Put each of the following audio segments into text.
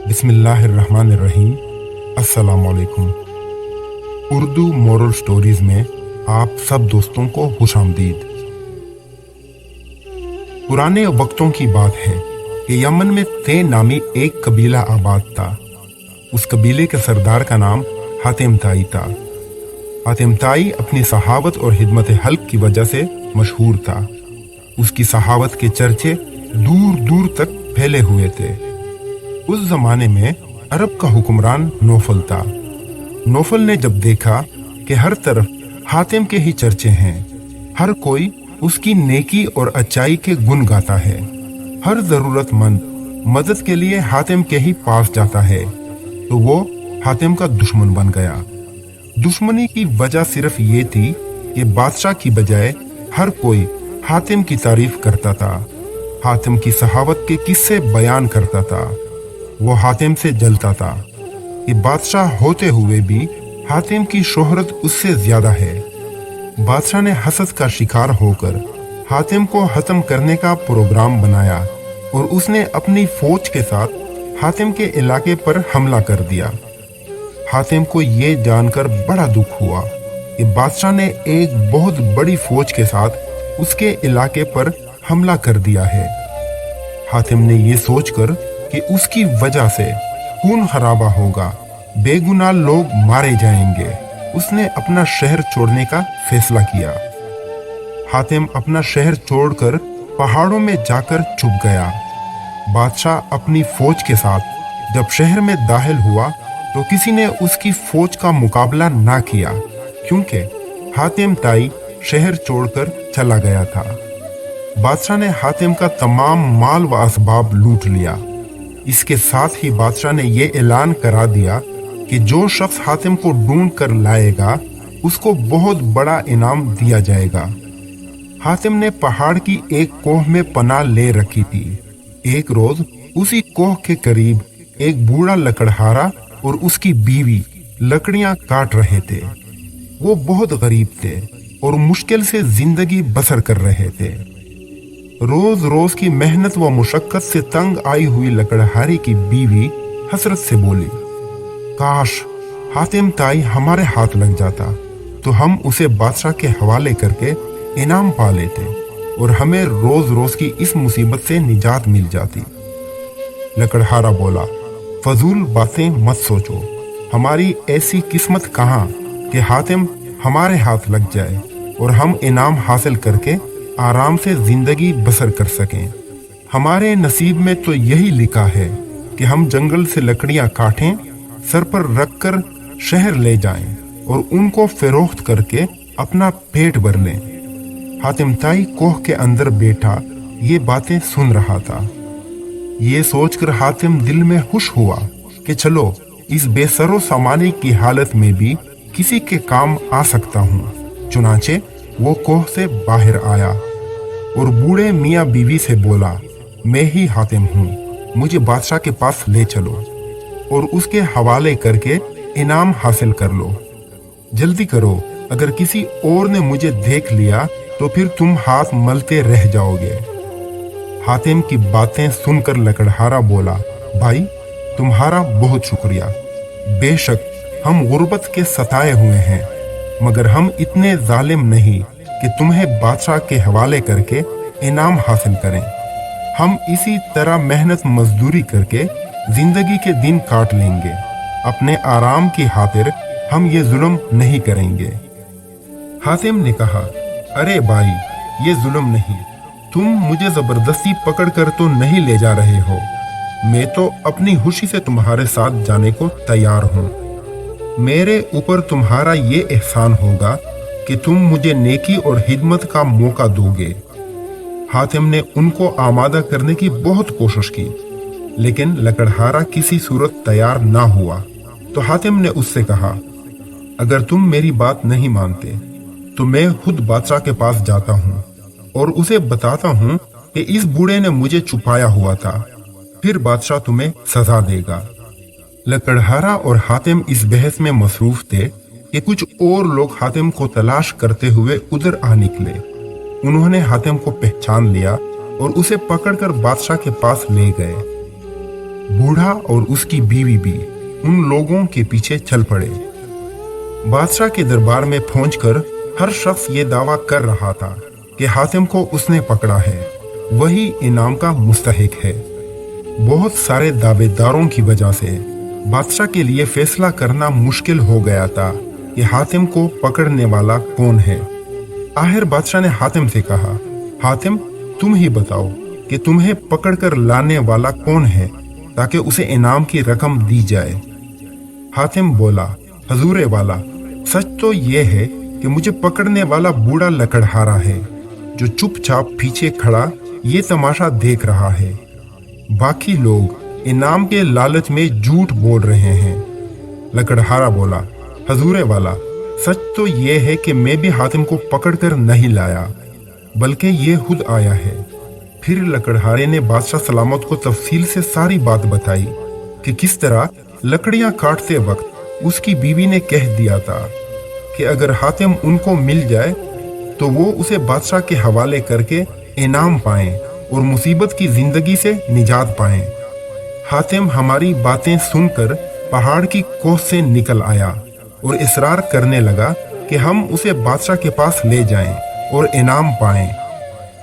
बिस्मिल्लाहिर्रहमानिर्रहीम। अस्सलाम वालेकुम। उर्दू मोरल स्टोरीज में आप सब दोस्तों को खुशामदीद। पुराने वक्तों की बात है कि यमन में ते नामी एक कबीला आबाद था। उस कबीले के सरदार का नाम हातिम ताई था। हातिम ताई अपनी सहावत और हिदमत हल्क की वजह से मशहूर था। उसकी सहावत के चर्चे दूर दूर तक फैले हुए थे। उस जमाने में अरब का हुक्मरान नौफल था। नौफल ने जब देखा कि हर तरफ हातिम के ही चर्चे हैं, हर कोई उसकी नेकी और अच्छाई के गुण गाता है, हर जरूरतमंद मदद के लिए हातिम के ही पास जाता है, तो वो हातिम का दुश्मन बन गया। दुश्मनी की वजह सिर्फ ये थी कि बादशाह की बजाय हर कोई हातिम की तारीफ करता था, हातिम की सहावत के किस्से बयान करता था। वो हातिम से जलता था कि बादशाह होते हुए भी हातिम की शोहरत उससे ज्यादा है। बादशाह ने हसद का शिकार होकर हातिम को खत्म करने का प्रोग्राम बनाया और उसने अपनी फौज के साथ हातिम के इलाके पर हमला कर दिया। हातिम को ये जानकर बड़ा दुख हुआ कि बादशाह ने एक बहुत बड़ी फौज के साथ उसके इलाके पर हमला कर दिया है। हातिम ने ये सोचकर कि उसकी वजह से खून खराबा होगा, बेगुनाह लोग मारे जाएंगे, उसने अपना शहर छोड़ने का फैसला किया। हातिम अपना शहर छोड़कर पहाड़ों में जाकर छुप गया। बादशाह अपनी फौज के साथ जब शहर में दाखिल हुआ तो किसी ने उसकी फौज का मुकाबला ना किया, क्योंकि हातिम ताई शहर छोड़कर चला गया था। बादशाह ने हातिम का तमाम माल व असबाब लूट लिया। इसके साथ ही बादशाह ने ये ऐलान करा दिया कि जो शख्स हातिम को ढूंढ कर लाएगा उसको बहुत बड़ा इनाम दिया जाएगा। हातिम ने पहाड़ की एक कोह में पनाह ले रखी थी। एक रोज उसी कोह के करीब एक बूढ़ा लकड़हारा और उसकी बीवी लकड़ियां काट रहे थे। वो बहुत गरीब थे और मुश्किल से जिंदगी बसर कर रहे थे। रोज रोज की मेहनत व मुशक्कत से तंग आई हुई लकड़हारी की बीवी हसरत से बोली, काश हातिम ताई हमारे हाथ लग जाता तो हम उसे बादशाह के हवाले करके इनाम पा लेते और हमें रोज रोज की इस मुसीबत से निजात मिल जाती। लकड़हारा बोला, फजूल बातें मत सोचो, हमारी ऐसी किस्मत कहाँ कि हातिम हमारे हाथ लग जाए और हम इनाम हासिल करके आराम से जिंदगी बसर कर सकें। हमारे नसीब में तो यही लिखा है कि हम जंगल से लकड़ियां काटें, सर पर रखकर शहर ले जाएं और उनको फरोख्त करके अपना पेट भर लें। हातिम ताई कोह के अंदर बैठा ये बातें सुन रहा था। ये सोचकर हातिम दिल में खुश हुआ कि चलो इस बेसरो सामानी की हालत में भी किसी के काम आ सकता हूँ। चुनाचे वो कोह से बाहर आया और बूढ़े मियाँ बीवी से बोला, मैं ही हातिम हूँ, मुझे बादशाह के पास ले चलो और उसके हवाले करके इनाम हासिल कर लो। जल्दी करो, अगर किसी और ने मुझे देख लिया तो फिर तुम हाथ मलते रह जाओगे। हातिम की बातें सुनकर लकड़हारा बोला, भाई तुम्हारा बहुत शुक्रिया। बेशक हम गुर्बत के सताए हुए हैं, मगर हम इतने जालिम नहीं कि तुम्हें बादशाह के हवाले करके इनाम हासिल करें। हम इसी तरह मेहनत मजदूरी करके जिंदगी के दिन काट लेंगे। अपने आराम की खातिर हम ये जुल्म नहीं करेंगे। हातिम ने कहा, अरे भाई ये जुल्म नहीं, तुम मुझे जबरदस्ती पकड़ कर तो नहीं ले जा रहे हो। मैं तो अपनी खुशी से तुम्हारे साथ जाने को तैयार हूँ। मेरे ऊपर तुम्हारा ये एहसान होगा कि तुम मुझे नेकी और हिदमत का मौका दोगे। हातिम ने उनको आमादा करने की बहुत कोशिश की, लेकिन लकड़हारा किसी सूरत तैयार ना हुआ। तो हातिम ने उससे कहा, अगर तुम मेरी बात नहीं मानते तो मैं खुद बादशाह के पास जाता हूँ और उसे बताता हूँ कि इस बूढ़े ने मुझे छुपाया हुआ था, फिर बादशाह तुम्हें सजा देगा। लकड़हारा और हातिम इस बहस में मसरूफ थे कि कुछ और लोग हातिम को तलाश करते हुए उधर आ निकले। उन्होंने हातिम को पहचान लिया और उसे पकड़कर बादशाह के पास ले गए। बूढ़ा और उसकी बीवी भी उन लोगों के पीछे चल पड़े। बादशाह के दरबार में पहुंचकर हर शख्स ये दावा कर रहा था कि हातिम को उसने पकड़ा है, वही इनाम का मुस्तहिक है। बहुत सारे दावेदारों की वजह से बादशाह के लिए फैसला करना मुश्किल हो गया था कि हातिम को पकड़ने वाला कौन है। आखिर बादशाह ने हातिम से कहा, हातिम तुम ही बताओ कि तुम्हें पकड़कर लाने वाला कौन है ताकि उसे इनाम की रकम दी जाए। हातिम बोला, हजूरे वाला, सच तो ये है कि मुझे पकड़ने वाला बूढ़ा लकड़हारा है जो चुपचाप पीछे खड़ा ये तमाशा देख रहा है। बाकी लोग इनाम के लालच में झूठ बोल रहे हैं। लकड़हारा बोला, हजूरे वाला, सच तो ये है कि मैं भी हातिम को पकड़कर नहीं लाया, बल्कि ये खुद आया है। फिर लकड़हारे ने बादशाह सलामत को तफसील से सारी बात बताई कि किस तरह लकड़ियां काटते वक्त उसकी बीवी ने कह दिया था कि अगर हातिम उनको मिल जाए तो वो उसे बादशाह के हवाले करके इनाम पाएं और मुसीबत की जिंदगी से निजात पाएं। हातिम हमारी बातें सुनकर पहाड़ की कोह से निकल आया और इसरार करने लगा कि हम उसे बादशाह के पास ले जाएं और इनाम पाएं।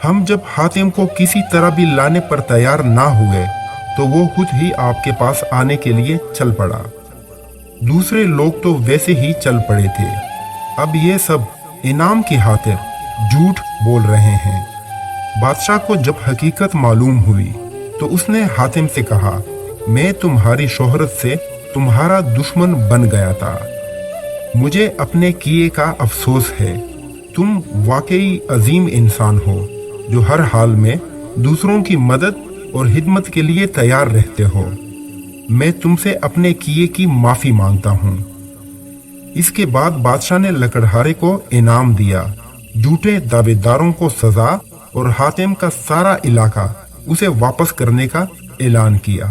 हम जब हातिम को किसी तरह भी लाने पर तैयार ना हुए तो वो खुद ही आपके पास आने के लिए चल पड़ा। दूसरे लोग तो वैसे ही चल पड़े थे। अब ये सब इनाम की खातिर झूठ बोल रहे हैं। बादशाह को जब हकीकत मालूम हुई तो उसने हातिम से कहा, मैं तुम्हारी शोहरत से तुम्हारा दुश्मन बन गया था। मुझे अपने किए का अफसोस है। तुम वाकई अजीम इंसान हो जो हर हाल में दूसरों की मदद और हिदमत के लिए तैयार रहते हो। मैं तुमसे अपने किए की माफी मांगता हूँ। इसके बाद बादशाह ने लकड़हारे को इनाम दिया, झूठे दावेदारों को सजा और हातिम का सारा इलाका उसे वापस करने का ऐलान किया।